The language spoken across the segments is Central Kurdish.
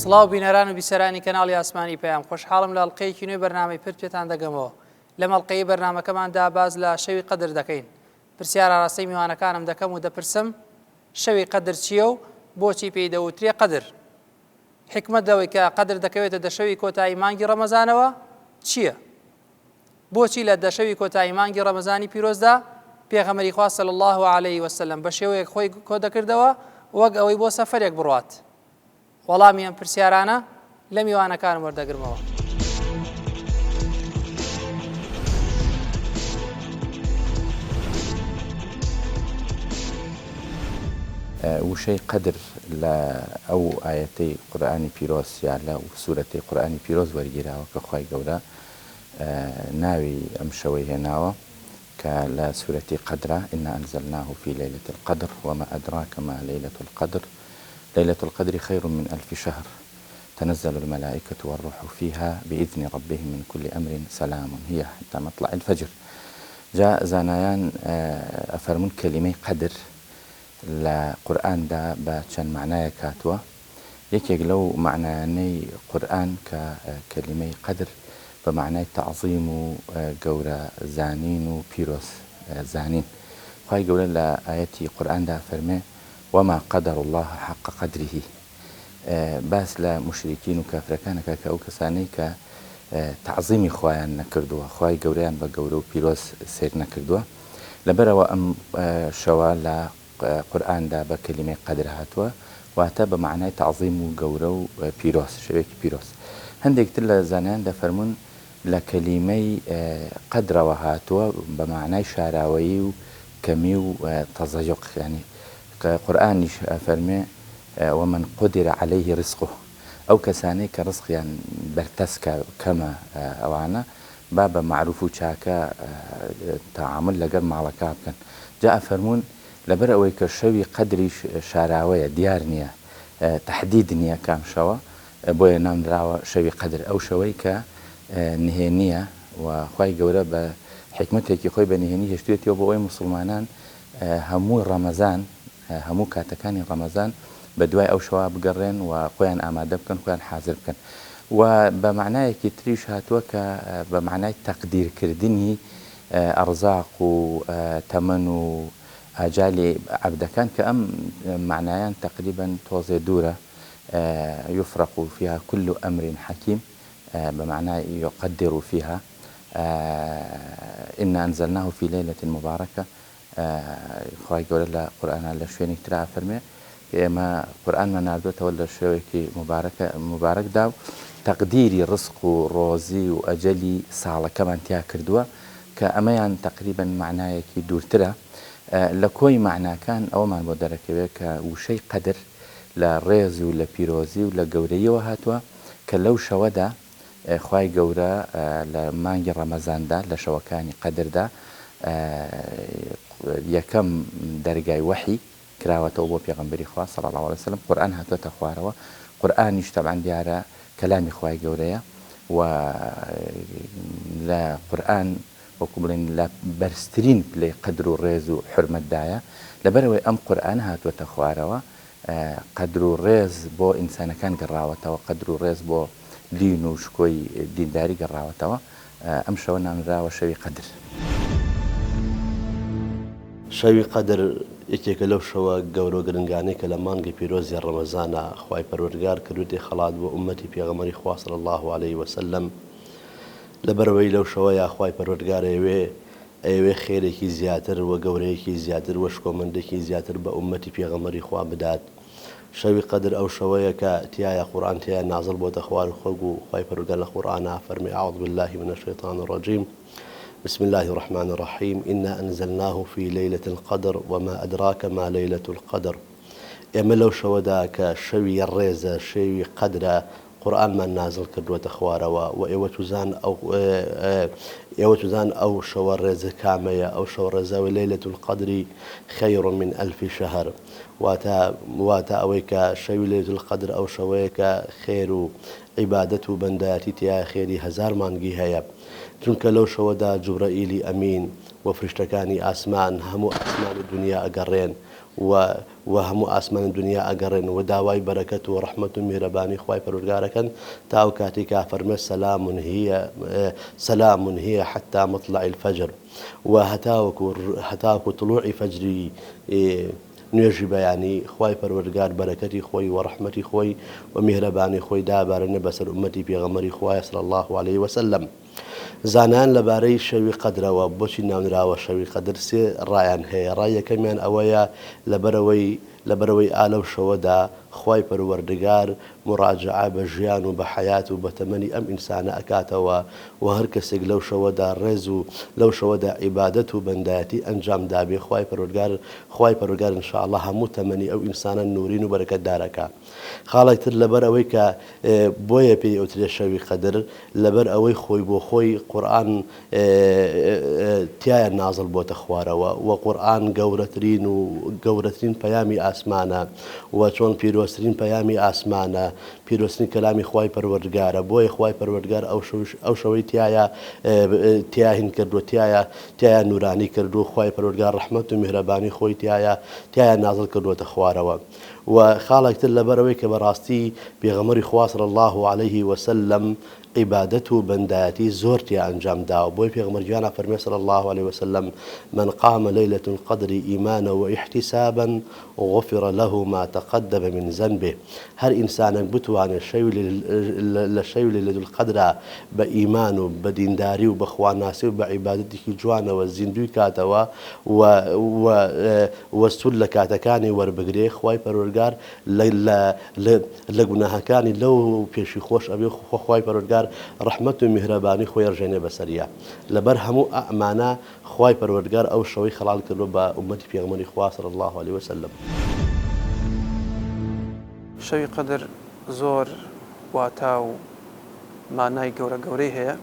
سڵاو بینەران و بیسەرانی کەناڵی ئاسمانی پەیام خۆشحاڵم لە ئەڵقەیەکی نوێی بەرنامەی پێتان دەگەمەوە. لەم ئەڵقەی بەرنامەکەماندا باز لە شەوی قەدر دەکەین. پرسیار ئاراستەی میوانەکانم دەکەم و دەپرسم شەوی قەدر چییە و بۆچی پێی دەوترێ قەدر؟ حکمت لەوەی کە قەدر دەکەوێتە دەشەوی کۆتایی مانگی ڕەمەزانەوە چییە؟ بۆچی لە دەشەوی کۆتایی مانگی ڕەمەزانی پیرۆزدا پێغەمبەری خوا صلی الله علیه وسلم بە شێوەیەک خۆی کۆ دەکردەوە وەک ئەوەی بۆ سەفەرێک بڕوات؟ وەڵامی ئەم پرسیارانە لە میوانەکانم وەردەگرمەوە. وشەی قەدر لە ئەو ئاەتەی قورئانی پیرۆز یا لە سوورەتەی قورئانی پیرۆز وەرگیراوە کە خوای گەورە ناوی ئەم شەوەی هێناوە کە لە سوورەتی قەدرە إنا أنزلناه في ليلة القدر وما أدراك ما ليلة القدر ليلة القدر خير من 1000 شهر تنزل الملائكة والروح فيها بإذن ربهم من كل أمر سلام هي حتى مطلع الفجر. جاء زانایان ئەفەرمون کەلیمەی قەدر لە قورئاندا بە چەند معنایە کاتووە. یەکێک لەو معنایانەی قورئان کە کەلیمەی قەدر بە معنای تەعظیم و گەورە زانین و پیرۆز زانین. خوای گەورە لە ئاەتی قورئاندا فەرمێ وما قدر الله حق قدره. باس لە مشریکین و کافرەکانەکە کە ئەو کەسانەی کە تەعظیمی خۆیان نەکردووە، خوای گەورەیان بە گەورە و پیرۆز سیر نەکردووە. لەبەرەوە ئەم شەوە لە قورئاندا بە کەلیمەی قەدر هاتووە واتە بە معنای تەعظیم و گەورە و پیرۆز، شەوێکی پیرۆز. هەندێک تر لە زانایان دەفەرمون لە کەلیمەی قەدرەوە هاتووە بە معنای شاراوەیی و کەمی و تەزەیوق، یعنی قورئانیش فەرمێ ومن قدر عليه رزقه، ئەو کەسانەی کە ڕزقیان بەرتەسکە کەمە ئەوانە با بە معروف و چاکە تەعامل لەگەڵ ماڵەکە بکەن. جا ئەفەرمون لەبەر ئەوەی کە شەوی قەدریش شاراوەیە، دیار نییە، تەحدید نییە کام شەوە، بۆیە نامراوە شەوی قەدر. ئەو شەوەی کە نهێنیە و خوای گەورە بە حکمەتێکی خۆی بە نهێنی هێشتوێتەوە بۆ ئەوەی موسڵمانان هەموو ڕەمەزان، هەموو کاتەکانی ڕەمەزان بە دوای ئەو شەوا بگەڕێن و خۆیان ئامادە بکەن، خۆیان حازر بکەن. و بە معنایەکی تریش هاتووە کە بە معنای تەقدیرکردنی ئەرزاق و تەمەن و ئاجالی عەبدەکان کە ئەم معنایان تقریبا تۆزێ دوورە. يفرق فيها كل أمر حكيم بمعنى يقدر فيها. إنا أنزلناه في ليلة مباركة. خواهي قول الله قرآن على شويني ترى فرمي ما قرآن ما نادوته ولا شويكي مبارك داو تقديري رزق وروزي وأجلي صالة كمان تيا كردوا كأميان تقريبا معناه كي دور ترى لكوي معنى كان أو ما نبودرك بك وشيء قدر لە ڕێز و لە پیرۆزی و لە گەورەیەوە هاتووە کە لەو شەوەدا خوای گەورە لە مانگی ڕەمەزاندا لە شەوەکانی قەدردا یەکەم دەرگای وەحی کراوەتەوە بۆ پێغەمبەری خوا صلی الله علیه وسلم. قورئان هاتووەتە خوارەوە. قورئانیش تەبعاً دیارە کەلامی خوای گەورەیە و لە قورئان وەکو بڵێن لە بەرزترین پلەی قەدر و ڕێز و حورمەتدایە. لەبەرەوەی ئەم قورئان هاتووەتە خوارەوە قەدر و ڕێز بۆ ئینسانەکان گەڕاوەتەوە، قەدر و ڕێز بۆ دین و شکۆی دینداری گەڕاوەتەوە. ئەم شەوە نامراوە شەوی قەدر. شەوی قەدر یەکێکە لەو شەوە گەورە و گرنگانەی کە لە مانگی پیرۆزی ڕەمەزانە خوای پەروەردگار کردووەتی خەڵات بۆ ئومەتی پێغەمبەری خوا صلی الله علیه وسلم. لەبەرەوەی لەو شەوەیە خوای پەروەردگار ئەوێ خێرێکی زیاتر و گەورەیەکی زیاتر و شکۆمەندێکی زیاتر بە ئومەتی پێغەمبەری خوا بدات. شەوی قەدر ئەو شەوەیە کە تایە قورئان تایە نازڵ بۆتە خوار خۆگ و خوای پەروەردگار لە قورئانە فەرمی أعوذ بالله من الشيطان الرجيم بسم الله الرحمن الرحيم إنا أنزلناه في ليلة القدر وما أدراك ما ليلة القدر. ئێمە لەو شەوەدا کە شەوی ڕێزە، شەوی قەدرە، قورئانمان نازڵ کردووەتە خوارەوە و ئێوە توزان ئەو شەوە ڕێزە کامەیە. ئەو شەو ڕێزەوە لەیلەة القەدر خەیر من 1000 شهر. واتە ئەوەی کە شەوی لەیلەة القەدر ئەو شەوەیە کە خێر و عیبادەت و بەندایەتی تیا خێری 1000 مانگی هەیە. چونکە لەو شەوەدا جوبرەئیلی ئەمین و فریشتەکانی ئاسمان هەموو ئاسمان و دنیا ئەگەڕێن وهمو ئاسمان دنیا ئەگەڕێن و داوای بەرەکەت و ڕەحمەت و میهرەبانی خوای پەروەردگارەکەن تاو کاتی کا فەرمێ سەلام هي حتى مطلع الفجر وهتاوكو طلوع فجري نوێژی بەیانی خوای پەروەردگار بەرەکەتی خۆی و ڕەحمەتی خۆی و میهرەبانی خۆی دابارێنە بەسەر ئومەتی پێغەمبەری خوای صلی الله عليه وسلم. زانان لەبارەی شەوی قەدرەوە بۆچی ناونراوە شەوی قەدر سێ ڕایان هەیە. ڕای یەکەمیان ئەوەیە لەبەرەوەی ئالەو شەوەدا خوای پەروەردگار مراجعە بە ژیان و بە حەیات و بە تەمەنی ئەم ئینسانە ئەکاتەوە و هەر کەسێک لەو شەوەدا ڕێز و لەو شەوەدا عیبادەت و بەندایەتی ئەنجام دابێ خوای پەروەردگار ئینشاءڵڵا هەموو تەمەنی ئەو ئینسانە نورین و بەرەکەتدارەکە. خاڵێک تر لەبەر ئەوەی کە بۆیە پێی ئەوترێ شەوی قەدر لەبەر ئەوەی خۆی بۆ خۆی قورئان تایە نازڵ بۆتە خوارەوە و قورئان گەورەترین پەیامی ئاسمانە و چۆن پیرۆزترین پەیامی ئاسمانە پیرۆزترین کەلامی خوای پەروەردگارە. بۆیە خوای پەروەردگار ئەو شەوەی تیا هین کردووە تایە نورانی کردو خوای پەروەردگار ڕەحمەت و میهرەبانی خۆی تایە نازڵ کردووەتە خوارەوە. و خاڵێکتر لەبەرەوەی کە بەڕاستی پێغەمبەری خوا صلی الله عليه وسلم عبادەت و بەندایەتی زۆر تیا ئەنجام داوە. بۆی پێغەمبەر گیانە فەرمێ صلی الله عليه وسلم من قام ليلة القدر إيمانا واحتسابا غفر له ما تقدم من ذنبه. هەر ئینسانێک بتوانێت لە شەوی لەیلەة القەدرا بە ئیمان و بە دینداری و بە خواناسی و بە عیبادەتێکی جوانەوە زیندوی کاتەوە و سول لە کاتەکانی وەربگرێ خوای پەروەردگار لە گوناهەکانی لەو پێشی خۆش ئەبێ خوای پەروەردگار ڕەحمەت و میهرەبانی خۆی ڕژێنێ بەسەریە. لەبەر هەموو ئەمانە خوای پەروەردگار ئەو شەوەی خەڵال کردو بە ئومەتی پێغەمبەری خوا صلی الله عليه وسلم. شەوی قەدر زۆر واتا و مانای گەورەی هەیە.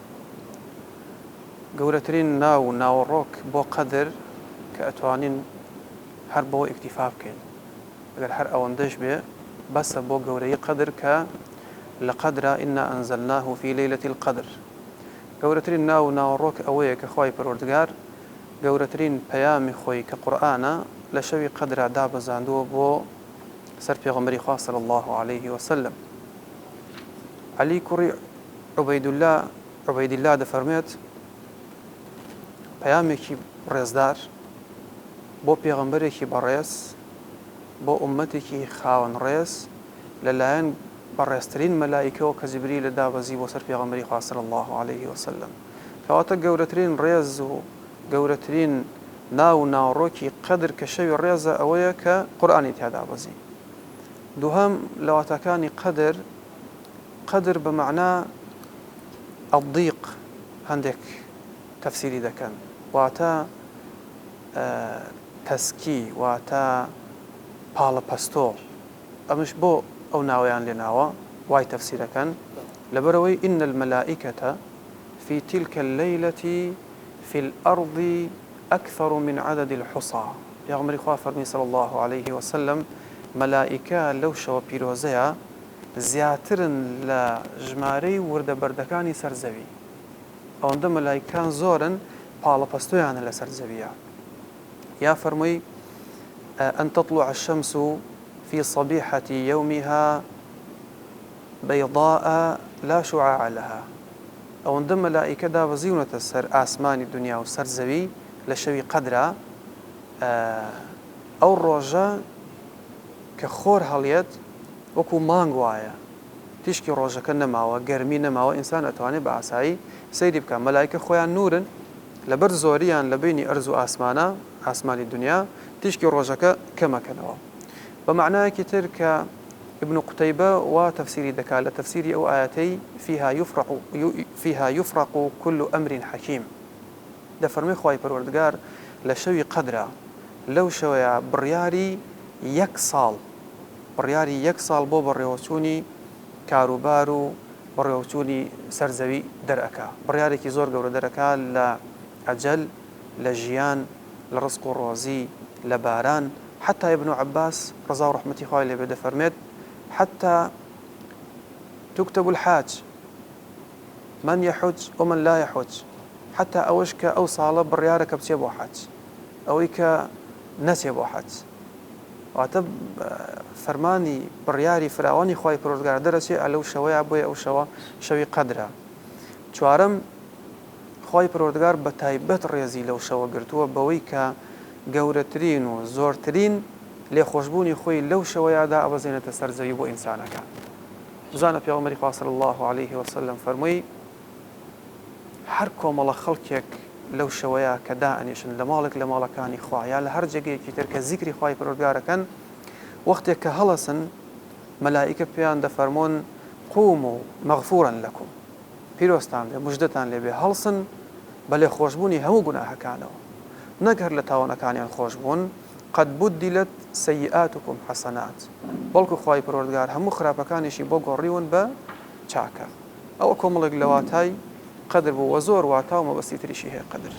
گەورەترین ناو و ناوەڕۆک بۆ قەدر کە ئەتوانین هەر بەوە ئیکتیفا بکەین ئەگەر هەر ئەوەندەش بێ بەسە بۆ گەورەی قەدر کە لە قەدرا ئینا ئەنزەلناه فی لەیلەتی القەدر. گەورەترین ناو و ناوەڕۆک ئەوەیە کە خوای پەروەردگار گەورەترین پەیامی خۆی کە قورئانە لە شەوی قەدرا دابەزاندووە بۆ سەر پێغەمبەری خوا صلی الله عليه وسلم. عەلی کوڕی عوبەیدیلا دەفەرمێت پەیامێکی ڕێزدار بۆ پێغەمبەرێکی بەڕێز بۆ ئومەتێکی خاوەن ڕێز لەلایەن بەڕێزترین مەلائیکەوە کە جیبریل دابەزی بۆ سەر پێغەمبەری خوا صلی الله عليه وسلم. کەواتە گەورەترین ڕێز و گەورەترین ناو و ناوڕۆکی قەدر کە شەوی ڕێزە ئەوەیە کە قورئانی تیا دابەزی. دووهەم لە واتاکانی قەدر بە مەعنا ئەڵضیق هەندێک تەفسیری دەکەن واتە تەسکی واتە پاڵەپەستۆ. ئەمش بۆ ئەو ناویان لێناوە وای تەفسیرەکەن لەبەرەوەی ئین المەلائیکەتە في تلك الليلة في الأرض أكثر من عدد الحصى. پێغەمبەری خوا فەرمی صلی الله عليه وسلم مەلائیکە لەو شەوە پیرۆزەیە زیاترن لە ژمارەی وردە بەردەکانی سەرزەوی. ئەوەندە مەلائیکان زۆرن پاڵەپەستۆیانە لە سەرزەویە. یا فەرمووی أن تطلع الشمس في صبيحة يومها بيضاء لا شعاع لها. ئەوەندە مەلائیکە دابەزیونەتە سەر ئاسمانی دنیا و سەرزەوی لە شەوی قەدرا ئەو ڕۆژە کە خۆر هەڵێت وەکو مانگ وایە تیشکی ڕۆژەکە نەماوە گەرمی نەماوە ئینسان ئەتوانێت بە ئاسایی سەیری بکە. مەلائیکە خۆیان نورن لەبەر زۆریان لە بینی ئەرز و ئاسمانە ئاسمانی دنیا تیشکی ڕۆژەکە کەمەکەنەوە. بە معنایەکی تر کە ابن قتيبة وتفسير دكا لتفسير أو آياتي فيها يفرق كل أمر حكيم. ده فرمي خواهي پروردگار لشوي قدرة لو شوية برياري يك صال بو بريوچوني كاروبارو بريوچوني سرزوي درأكا برياري كي زور قور درأكا لأجل لجيان لرزق الروزي لباران. حتى ابن عباس رضا ورحمتي خواهي اللي بده فرميت حتى تكتب الحاج من يحج ومن لا يحج حتى أوشك أو صالة بريارك بتيبو حج أويك ناس يبو حج واتە فەرمانی بڕیاری فراوانی خوای پەروەردگار دەرەچێ ئەلەو شەوەیە بۆیە ئەو شەوە شەوی قەدرە. چوارەم خوای پەروەردگار بە تایبەت ڕێزی لەو شەوە گرتووە بەوەی کە گەورەترین و زۆرترین لێخۆشببوونی خۆی لەو شەوەیەدا ئەوەزێنێتە سەرزەوی بۆ ئینسانەکان. بزانە پێغەمبەری خوا صلی الله عليه وسلم فەرمووی هەر کۆمەڵە خەڵکێک لەو شەوەیە کە دائەنێشن لە ماڵێک لە ماڵەکانی خوا یا لە هەر جێگەیەکی تر کە زیکری خوای پەروەردگارەکەن وەختێک کە هەڵەسن مەلائیکە پێیان دەفەرمۆن قوموا مەغفورا لەکم پیرۆستان لێ موژدەتان لێبێ هەڵسن بە لێخۆشببوونی هەموو گوناهەکانەوە نەک هەر لە تاوانەکانیان خۆش بوون قد بدلت سيئاتكم حسنات بەڵکو خوای پەروەردگار هەموو خراپەکانیشی بۆ گۆڕیون بە چاکە. ئەوە کۆمەڵێک لە واتای قەدر بوو وە زۆر واتا و مەبەستی تریشی هەیە قەدر.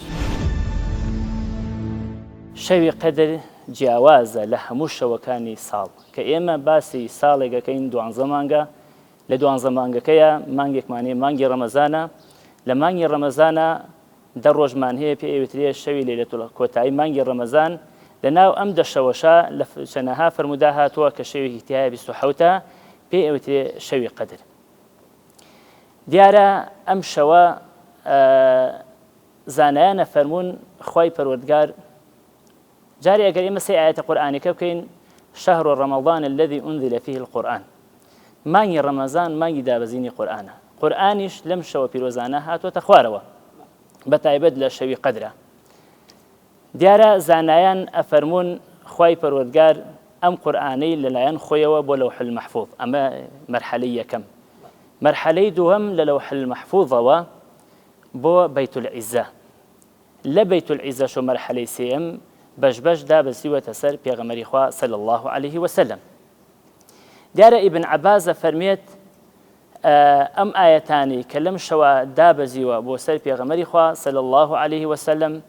شەوی قەدر جیاوازە لە هەموو شەوەکانی ساڵ کە ئێمە باسی ساڵێکەکەین 12 مانگە لە 12 مانگەکەیە مانگێکمانەیە مانگی ڕەمەزانە لە مانگی ڕەمەزانە 10 ڕۆژمان هەیە پێ ئەوێترێ شەوی لەیلەتوڵ کۆتایی مانگی ڕەمەزان لەناو ئەم دەشەوەشە لە چەنەها فەرموودا هاتووە کە شەوێکی تایە 27 پێ ئەوێترێ شەوی قەدر. دیارە ئەم شەوە زانایانە فەرموون خوای پەروەردگار جاري أقول إما سيئة القرآن كبكين شهر رمضان الذي أنزل فيه القرآن ماني رمضان ماني دابزيني قرآنش لم شو بيروزانا هاتو تخواروا بتايبد لشوي قدره دیارە زانایان ئەفەرمون خوای پەروەردگار ئەم قورئانەی لەلایەن خۆیەوە بۆ لەوح المەحفوظ ئەمە مەرحەلەی یەکەم. مەرحەلەی دووەم لە لەوح المەحفوظەوە بۆ بەیت العیزە لە بەیت العیزەش و مەرحەلەی سێم بەش دابەزیوەتە سەر پێغەمبەری خوا صلی الله عليه وسلم. دیارە ئیبن عەباس فەرمێت ئەم ئاەتانی کە لەم شەوە دابەزیوە بۆ سەر پێغەمبەری خوا صلی الله عليه وسلم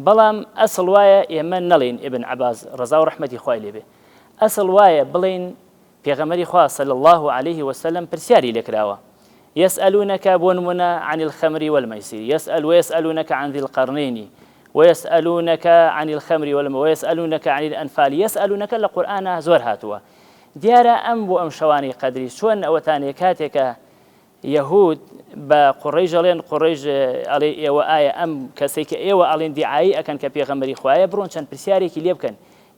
بەڵام ئەسڵ وایە ئێمە نەڵێن ئیبن عەباس ڕەزا و ڕەحمەتی خوای لێبێ ئەسڵ وایە بڵێن پێغەمبەری خوا صلی الله عليه وسلم پرسیاری لێکراوە يسألونك بۆ نمونە عن الخمر والميسر ويسألونك عن ذي القرنين ويسألونك عن الخمر ويسألونك عن الأنفال يسألونك لقرآن زۆر هاتووە. دیارە ئەم بۆ ئەم شەوانی قەدری چۆن ئەوەتانێ کاتێکە یەهود بە قوڕەیژ ئەڵێن قوڕەیژ ئەڵێ ئێوە ئایا ئەم کەسێک کە ئێوە ئەڵێن دیعایی ئەکەن کە پێغەمبەری خوایە بڕۆن چەند پرسیارێکی لێ بکەن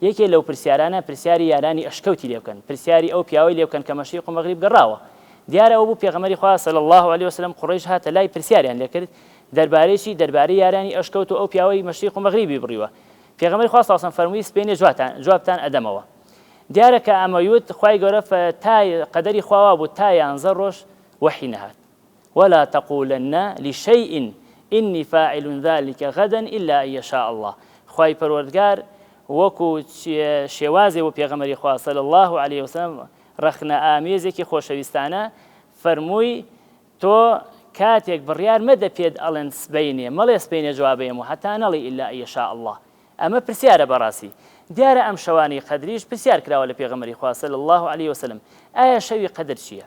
یەکێ لەو پرسیارانە پرسیاری یارانی ئەشکەوتی لێ بکەن پرسیاری ئەو پیاوەی لێ بکەن کە مەشریق و مەغریب گەڕاوە. دیارە ئەو بوو پێغەمبەری خوا صلی الله عليه وسلم قوڕەیژ هاتە لای پرسیاریان لێ کرد دەربارەیەکی دەربارەی یارانی ئەشکەوت و ئەو پیاوەی مەشریق و مەغریبی بڕیوە. پێغەمبەری خوا صلی الله عليه وسلم فەرمووی سپێنێ جوابتان ئەدەمەوە. دیارە کە ئەمەوت خوای گەورە تای قەدەری خواوا بوو تا 11 ڕۆژ وحی نەهات ولا تقولن لشيء إني فاعل ذلك غدا إلا أن يشاء الله. خوای پەروەردگار وەکو شێوازێ بۆ پێغەمبەری خوا صلی الله عليه وسلم ڕەخنە ئامێزێکی خۆشەویستانە فەرمووی تۆ کاتێک بڕیار مەدە پێت ئەڵێن سبەینێ مەڵێ سبەینێ جوابێم و هەتا نەڵێ إلا أن يشاء الله. ئەمە پرسیارە بەڕاستی. دیارە ئەم شەوانی قەدریش پرسیار کراوە لە پێغەمبەری خوا صلی الله عليه وسلم ئایا شەوی قەدر چییە؟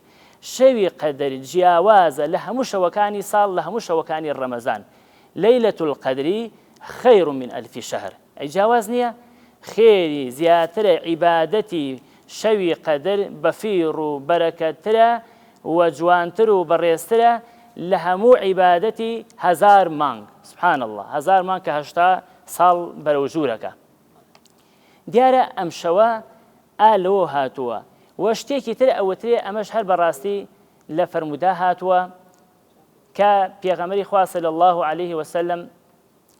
شەوی قەدر جیاوازە لە هەموو شەوەکانی ساڵ لە هەموو شەوەکانی ڕەمەزان. لەیلەة القەدری خەیر من ئەلف شەهر. ئەی جیاواز نییە؟ خێری زیاترە عیبادەتی شەوی قەدر بەفیر و بەرەکەترە و جوانتر و بەڕێزترە لە هەموو عیبادەتی 1000 مانگ. سبحان الله 1000 مانگ کە 80 ساڵ بەرەو ژوورەکە. دیارە ئەم شەوە ئالەوە هاتووە و شتێکی تر ئەوەترێ ئەمەش هەر بەڕاستی لە فەرموودا هاتووە کە پێغەمبەری خوا صلی الله عليه وسلم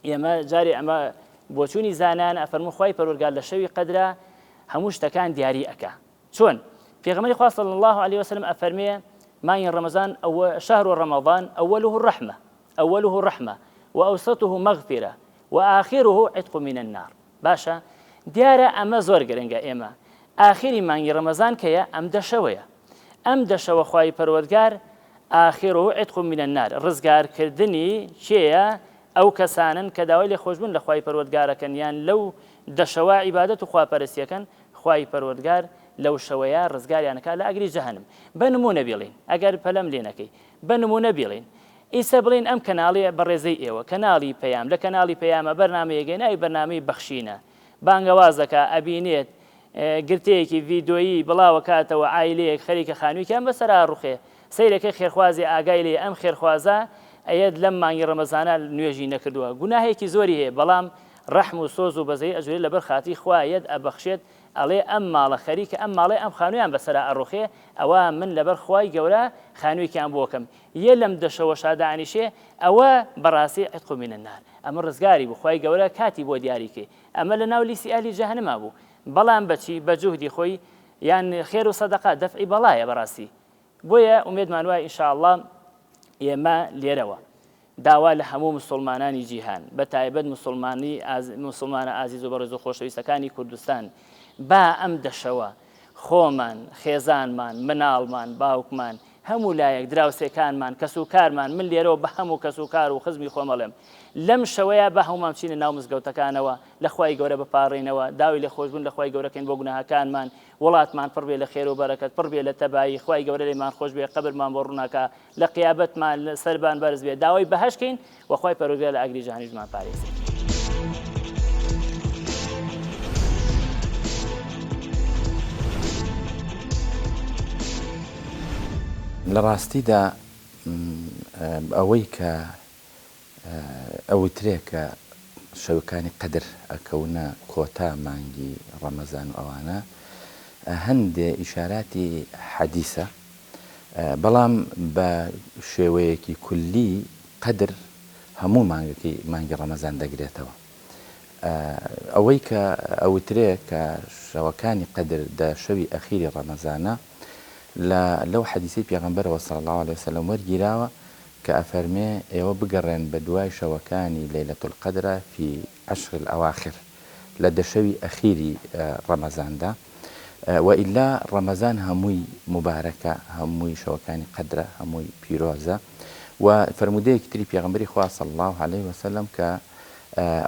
ئێمە جارێ ئەمە بۆچوونی زانان ئەفەرموو خوای پەروەردگار لە شەوی قەدرە هەموو شتەکان دیاری ئەکا. چۆن پێغەمبەری خوا صلی الله عليه وسلم ئەفەرمێ مانگی ڕەمەزان شهر رمضان أوله الرحمة وأوسطه مغفرة وآخره عتق من النار. باشە دیارە ئەمە زۆر گرنگە ئێمە ئاخری مانگی ڕەمەزان کەیە ئەم دەشەوەیە ئەم دەشەوە خوای پەروەردگار ئاخره عتق من النار ڕزگارکردنی کێیە ئەو کەسانن کە داوای لێ خۆشبوون لە خوای پەروەردگارەکەن یان لەو دەشەوە عیبادەت و خواپەرستیەکەن خوای پەروەردگار لەو شەوەیە ڕزگاریانەکە لە ئەگری جەهەنم. بە نمونە بێڵین ئەگەر پەلەم لێ نەکەی بە نمونە بێڵین ئیسا بڵین ئەم کەناڵیە بەڕێزەی ئێوە کەناڵی پەیام لە کەناڵی پەیامە بەرنامەیەگەی ناوی بەرنامەی بەخشینە بانگەوازەکە ئەبینێت گرتەیەکی ڤیدۆیی بڵاوە کاتەوە ئایلەیەک خەریکە خانوویکیان بەسەرا ڕوخێ سەیرەکەی خێرخوازی ئاگای لێ ئەم خێرخوازە ئەیەد لەم مانگی ڕەمەزانە نوێژی نەکردووە گوناهێکی زۆری هەیە بەڵام ڕەحم و سۆز و بەزەی ئەجوێ لەبەر خاتی خوایەت ئەبەخشێت ئەڵێ ئەم ماڵە خەریکە ئەم ماڵێ ئەم خانوویان بەسەرا ئەڕوخێ ئەوە من لەبەر خوای گەورە خانوویکیان بۆکەم یە لەم دەشەوە شادانیشێ ئەوە بەڕاستی عتق من النار ئەمە ڕزگاری بوو خوای گەورە کاتی بۆ دیاریکێ ئەمە لە ناو لیستی ئالی جەهەنەما بوو بەڵام بەچی بە جوهدی خۆی یان خێر و سەدەقا دەفعی بەڵایە بەڕاستی بۆیە ئومێدمان وایە ئینشاءالله ئێمە لێرەوە داوا لە هەموو مسلمانانی جیهان بە تایبەت مسلمانە ئازیز و بەڕێز و خۆشەویستەکانی کوردستان با ئەم دەشەوە خۆمان خێزانمان مناڵمان باوکمان هەموو لایەک دراوسێکانمان کەس و کارمان من لێرەوە بە هەموو کەس و کار و خزمی خۆمەڵێم لەم شەوەیە بە هەمومان بچینە ناو مزگەوتەکانەوە لە خوای گەورە بپارڕینەوە داوی لە خۆشبوون لە خوای گەورەکەین بۆ گوناهەکانمان وڵاتمان پڕ بێ لە خێر و بەرەکەت پڕ بێ لە تەبایی خوای گەورە لێمان خۆش بێ قەبرمان بۆ ڕووناکە لە قیابەتمان سەربان بەرز بێ داوای بەهەشتکەین و خوای پەروەردگار لە ئاگری جەهەنەمیشمان پارێزێت لە ڕاستیدا ئەوەی کە ئەوترێ کە شەوەکانی قەدر ئەکەونە کۆتا مانگی ڕەمەزان و ئەوانە هەندێ ئیشاراتی حەدیسە بەڵام بە شێوەیەکی کولی قەدر هەموو مانگی ڕەمەزان دەگرێتەوە ئەوەی کە ئەوترێ کە شەوەکانی قەدر دە شەوی ئەخیری ڕەمەزانە لەو حەدیسی پێغەمبەرەوە صلی الله عليه وسلم وەرگیراوە کە ئەفەرمێ ئێوە بگەڕێن بە دوای شەوەکانی لەیلەة القەدر فی عەشر الأواخر لە دەشەوی ئەخیری ڕەمەزاندا وئیلا ڕەمەزان هەمووی مبارەکە هەمووی شەوەکانی قەدرە هەمووی پیرۆزە و فەرمودەیەکی تری پێغەمبەری خوا صلی الله عليه وسلم کە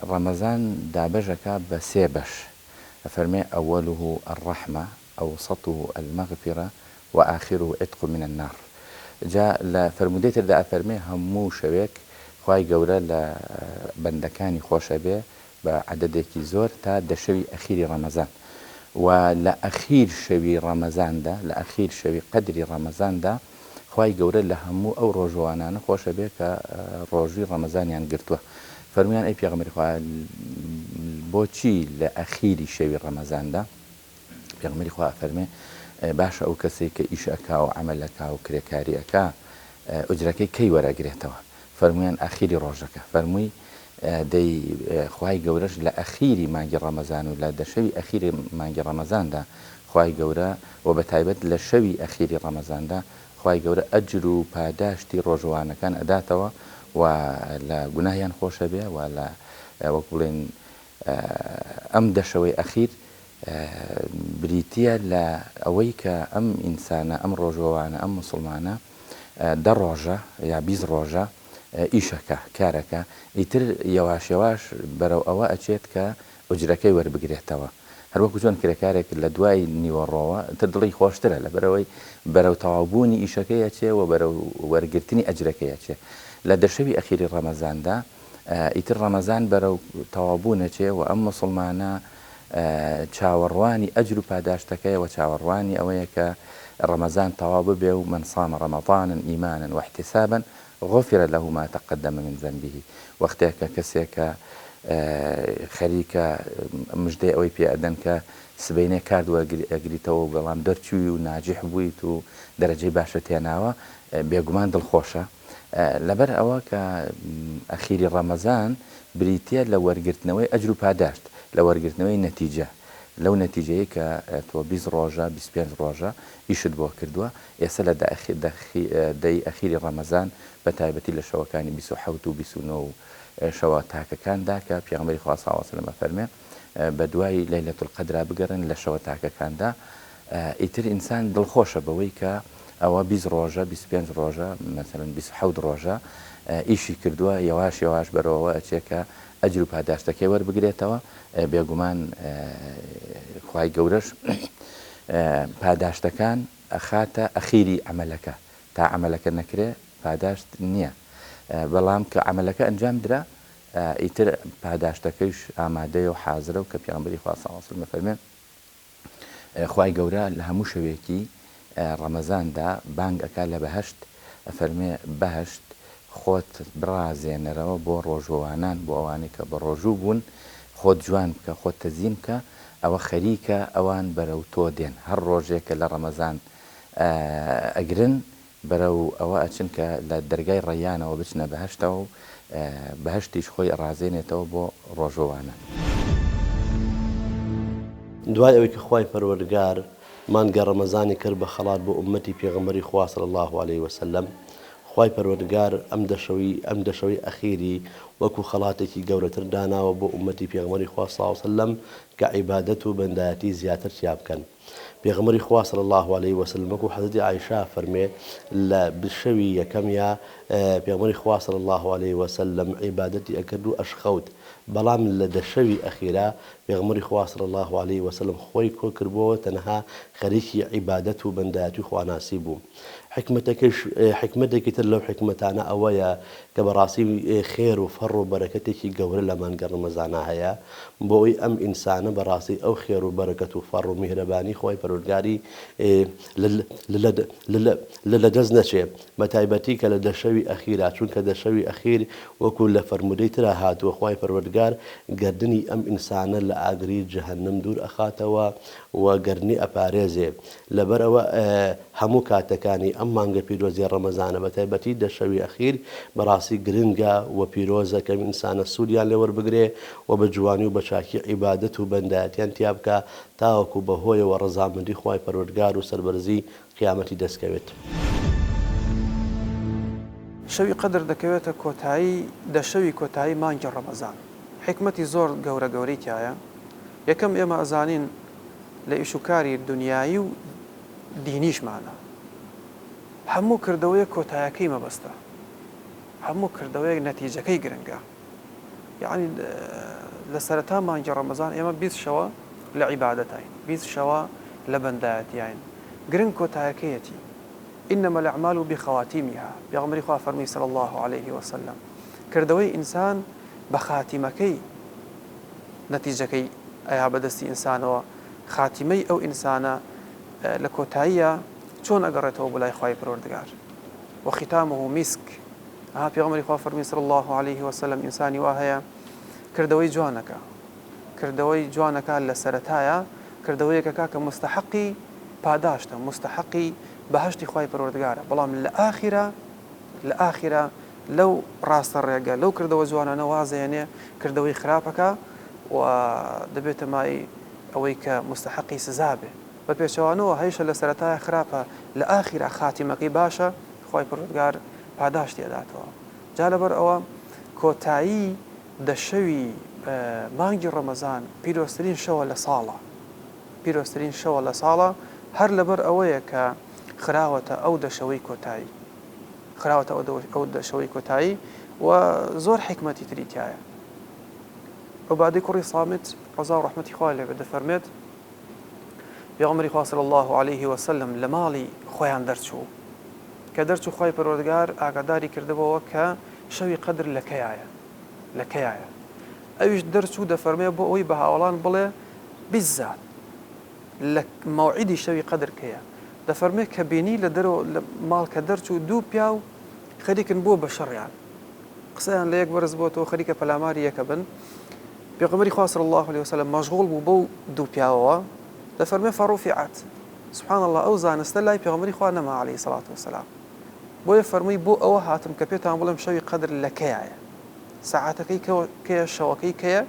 ڕەمەزان دابەژەکە بە سێ بەش ئەفەرمێ ئەوەله الرەحمە أوسطه المغفرة وآخره عتق من النار جاء لفرمودية تردا أفرمي همو شويك خواهي قورا لبندكاني خوشة بيه بعددكي زور تا دشوي أخير رمضان ولأخير شوي رمضان دا لأخير شوي قدر رمضان دا خواهي قورا لهمو أو روجوانا خوشة بيه كروجي رمضان يعني قرتوه فرميان أي بيغمري خواه بوچي لأخير شوي رمضان دا پێغەمبەری خوا فەرمێ باشە ئەو کەسێک کە ئیش ئەکا و عەمەلەکا و کرێکاری ئەکا ئوجرەکەی کەی وەرەگرێتەوە فەرموویان ئەخیری ڕۆژەکە فەرمووی دەی خوای گەورەش لە ئەخیری مانگی ڕەمەزان و لە دەشەوی ئەخیری مانگی ڕەمەزاندا خوای گەورە و بە تایبەت لە شەوی ئەخیری ڕەمەزاندا خوای گەورە ئەجر و پاداشتی ڕۆژوانەکان ئەداتەوە و لە گوناهیان خۆشە بێ و لە وەک بڵێن ئەم دەشەوەی ئەخیر بریتە لە ئەوەی کە ئەم ئینسانە ئەم ڕۆژەوانە ئەم مسلمانە دە ڕۆژە یا 20 ڕۆژە ئیشەکە کارەکە ئیتر یەواش یەواش بەرەو ئەوە ئەچێت کە ئوجرەکەی وەربگرێتەوە هەروەکو چۆن کرێکارێک لە دوای نیوەڕۆوە تر دڵی خۆشترە لە بەرەوەی بەرەو تەواوبوونی ئیشەکەی ئەچێ و بەرەو وەرگرتنی ئەجرەکەی ئەچێ لە دەشەوی ئەخیری ڕەمەزاندا ئیتر ڕەمەزان بەرەو تەواوبوو نەچێ و ئەم مسلمانە چاوەڕوانی ئەجر و پاداشتەکەی و چاوەڕوانی ئەوەیە کە ڕەمەزان تەواو ببێ و من صام رمضانا إيمانا واحتسابا غفر له ما تقدم من ذنبه وەختێک کە کەسێکە خەریکە مژدەی ئەوەی پێ ئەدەن کە سبەینێ کاردووە ئەگریتەوە بەڵام دەرچووی و ناجح بوویت و دەرەجەی باشە تێناوە بێگومان دڵخۆشە لەبەر ئەوە کە ئەخیری ڕەمەزان بریتە لە وەرگرتنەوەی ئەجر و پاداشت لە وەرگرتنەوەی نەتیجە لەو نەتیجەیە کە تۆ 20 ڕۆژە 25 ڕۆژە ئیشت بۆ کردووە ئێستا لە دەی ئەخیری ڕەمەزان بە تایبەتی لە شەوەکانی 27 و 29 شەوە تاکەکاندا کە پێغەمبەری خوا صلی الله علیه وسلم فەرمێ بە دوای لەیلەة القەدر بگەڕن لە شەوە تاکەکاندا ئیتر ئینسان دڵخۆشە بەوەی کە ئەوە 20 ڕۆژە 25 ڕۆژە مثلا 27 ڕۆژە ئیشی کردووە یەواش یەواش بەرەوە ئەچێکە ئەجر و پاداشتەکەی وەربگرێتەوە بێگومان خوای گەورەش پاداشتەکان ئەخاتە ئەخیری عەمەلەکە تا عەمەلەکە نەکرێ پاداشت نییە بەڵام کە عەمەلەکە ئەنجام درا ئیتر پاداشتەکەیش ئامادەیە و حازرە و کە پێغەمبەری خوا صلی الله علیه وسلم فەرمێ خوای گەورە لە هەموو شەوێکی ڕەمەزاندا بانگ ئەکا لە بەهەشت ئەفەرمێ بەهەشت خۆت بڕازێنەرەوە بۆ ڕۆژەوانان بۆ ئەوانەی کە بە ڕۆژوو بوون خۆت جوان بکە خۆت تەزیین بکە ئەوە خەریکە ئەوان بەرەو تۆ دێن هەر ڕۆژێکە لە ڕەمەزان ئەگرن بەرەو ئەوە ئەچن کە لە دەرگای ڕەیانەوە بچنە بەهەشتەوە و بەهەشتیش خۆی ڕازێنێتەوە بۆ ڕۆژەوانە. دوای ئەوەی کە خوای پەروەردگار مانگە ڕەمەزانی کرد بە خەڵات بۆ ئومەتی پێغەمبەری خوا صلی الله عليه وسلم، خوای پەروەردگار ئەم دەشەوەی ئەخیری وەکو خەڵاتێکی گەورەتر داناوە بۆ ئومەتی پێغەمبەری خوا صلی الله عليه وسلم کە عیبادەت و بەندایەتی زیاتر تیا بکەن. پێغەمبەری خوا صلی الله عليه وسلم وەکو حەزرەتی عایشە فەرمێ لە شەوی یەکەمیا پێغەمبەری خوا صلی الله عليه وسلم عیبادەتی ئەکرد و ئەشخەوت، بەڵام لە دەشەوی ئەخیرا پێغەمبەری خوا صلی الله عليه وسلم خۆی کۆ کردبووە تەنها خەریکی عیبادەت و بەندایەتی و خواناسی بوو. حکمتێکی تر لەو حکمتانە ئەوەیە کە بەڕاستی خێر و فەڕ و بەرەکەتێکی گەورە لە مانگە ڕەمەزانە هەیە بۆ ئەوەی ئەم ئینسانە بەڕاستی ئەو خێر و بەرەکەت و فەڕ و میهرەبانی خۆی پەروەردگاری لە دەست نەچێ، بە تایبەتی کە لە دەشەوی ئەخیرا، چونکە دەشەوی ئەخیر وەکو لە فەرمودەی ترا هاتووە خوای پەروەردگار گردنی ئەم ئینسانە لە ئاگری جەهەنەم دوور ئەخاتەوە و گەرنی ئەپارێزێ. لەبەرەوە هەموو کاتەکانی ئەم مانگە پیرۆزی ڕەمەزانە بە تایبەتی دەشەوی ئەخیر بەڕاستی گرنگە و پیرۆزە کە ئینسانە سوودیان لێ وەربگرێ و بە جوانی و بە چاکی عیبادەت و بەندایەتیان تیا بکە تاوەکو بەهۆیەوە ڕەزامەندی خوای پەروەردگار و سەربەرزی قیامەتی دەستکەوێت. شەوی قەدر دەکەوێتە کۆتایی دەشەوی کۆتایی مانگی ڕەمەزان. حکمەتی زۆر گەورەی تایە. یەکەم ئێمە ئەزانین لە ئیشوکاری دنیایی و دینیشمانە هەموو کردەوەی کۆتایەکەی مەبەستە، هەموو کردەوەیەک نەتیجەکەی گرنگە. یعنی لە سەرەتا مانگی ڕەمەزان ئێمە 20 شەوە لە عیبادەتین، 20 شەوە لە بەندایەتیین، گرنگ کۆتایەکەیەتی. إنما الأعمال بخواتيمها پێغەمبەری خوا فەرمی صلی الله عليه وسلم کردەوەی ئینسان بە خاتیمەکەی نەتیجەکەی ئەیا بەدەستی ئینسانەوە، خاتیمەی ئەو ئینسانە لە کۆتاییە چۆن ئەگەڕێتەوە بۆ لای خوای پەروەردگار. وختامه مسك پێغەمبەری خوا فەرمی صلی الله عليه وسلم ئینسانی وا هەیە کردەوەی جوانەکە لە سەرەتایە کردەوەیەکەکە کە مستحقی پاداشتە، مستحقی بەهەشتی خوای پەروەردگارە، بەڵام لە ئاخیرە لەو ڕاستە ڕێگە لەو کردەوە جوانانە وازێنێ کردەوەی خراپەکە و دەبێتە مای ئەوەی کە مستحقی سزا بێ. بە پێچەوانەوە هەیشە لە سەرەتایە خراپە لە ئاخیرە خاتیمەکەی باشە خوای پەروەردگار پاداشتی ئەداتەوە. جا لەبەر ئەوە کۆتایی دەشەوی مانگی ڕەمەزان پیرۆستترین شەوە لە ساڵە، هەر لەبەر ئەوەیە کە خراوەتە ئەو دەشەوەی کۆتایی و زۆر حکمەتی تری تایە. عوبادەی کوڕی سامت ڕەزا و ڕەحمەتی خوای لێبێ دەفەرمێت پێغەمبەری خوا صلی الله عليه وسلم لە ماڵی خۆیان دەرچوو کە دەرچوو خوای پەروەردگار ئاگاداری کردبەوە کە شەوی قەدر لەکەیایە. ئەویش دەرچوو دەفەرمێ بۆ ئەوەی بە هاوڵان بڵێ بیزات لە مەوعیدی شەوی قەدر کەیە. دەفەرمێ کە بینی لە ماڵ کە دەرچوو دوو پیاو خەریکن بۆ بە شەڕیان، قسەیان لە یەک بەرز بۆتەوە خەریکە پەلاماری یەکە بن. پێغەمبەری خوا صلی الله عليه وسلم مەشغوڵ بوو بەو دوو پیاوەوە، دەفەرمێ فەڕوفیعەت سبحان الله ئەو زانستە لای پێغەمبەری خوا نەما عليه الصلاة والسلام. بۆیە فەرمووی بۆ ئەوە هاتم کە پێتان بڵێم شەوی قەدر لەکەیایە، ساعاتەکەی کەیە، شەوەکەی کەیە،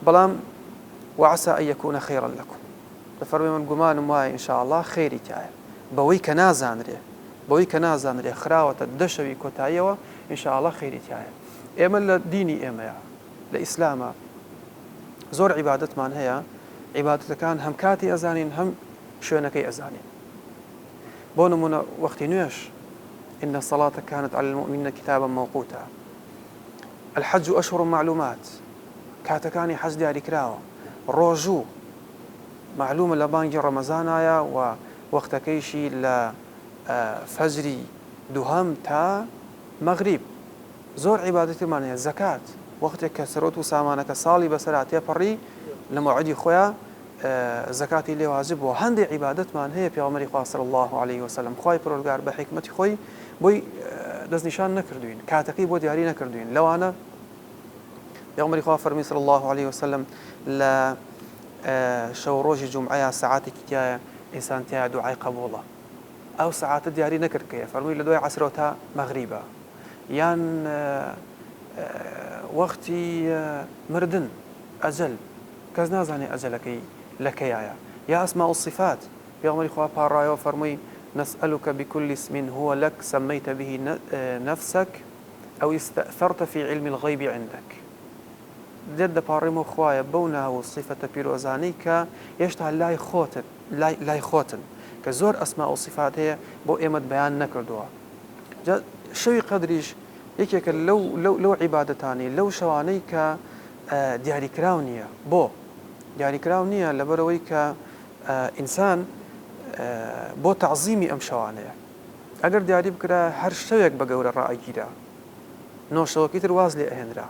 بەڵام وعسى أن يكون خيرا لكم. دەفەرمێ من گومانم وایە ئینشاء الله خێری تایە، بەوەی کە نازانرێ خراوەتە دەشەوی کۆتاییەوە ئینشاء الله خێری تایە. ئێمە لە دینی ئێمەیە لە ئیسلامە زۆر عیبادەتمان هەیە، عیبادەتەکان هەم کاتی ئەزانین هەم شوێنەکەی ئەزانین. بۆ نمونە وەختی نوێش إن الصلاة كانت على المؤمنين كتابا موقوتا. الحج أشهر معلومات کاتەکانی حەج دیاری کراوە، ڕۆژوو معلومە لە بانگی ڕەمەزانایە و وەختەکەیشی لە فەجری دووهەم تا مەغریب. زۆر عیبادەتیمان هەیە. زەکات وەختێک کە سەرۆت و سامانەکە ساڵی بەسەر هاتێ پەڕی لە مەوعیدی خۆیان زکاتی لێ واجب بووە هەندێک عیبادەتمان هەیە پێغەمبەری خوا صلی الله عليه وسلم خوای پەروەردگار بە حکمەتی خۆی بۆی دەستنیشان نەکردوین کاتەکەی بۆ دیاری نەکردوین لەوانە پێغەمبەری خوا فەرمی صلی الله عليه وسلم لە شەو ڕۆژی جومعەیە سەعاتێکی تایە ئینسان تایە دوعای قبوڵە ئەو سەعاتە دیاری نەکرد کە فەرمووی لە دوای عەسرەوە تا مەغریبە یان وەختی مردن ئەجەل کەس نازانێ ئەجەلەکەی لەکەیایە یا ئەسماء والصفات پێغەمبەری خوا پاڕایەوە فەرمووی نسألك بكل اسم هو لك سميت به نفسك أو استأثرت في علم الغيب عندك دێت دەپاڕێمەوە خوایە بەو ناو و سیفەتە پیرۆزانەی کە هێشتا لای خۆتن کە زۆر ئەسما و سیفات هەیە بۆ ئێمەت بەیان نەکردووە شەوی قەدریش یەکێکە لەو عیبادەتانی لەو شەوانەی کە دیاریکراو نییە بۆ دیاریکراو نییە لەبەرەوەی کە ئینسان بۆ تەعزیمی ئەم شەوانەیە ئەگەر دیاری بکرا هەر شەوێک بە گەورە ڕائگیرا نۆشەوەکی تر واز لێ ئەهێنرا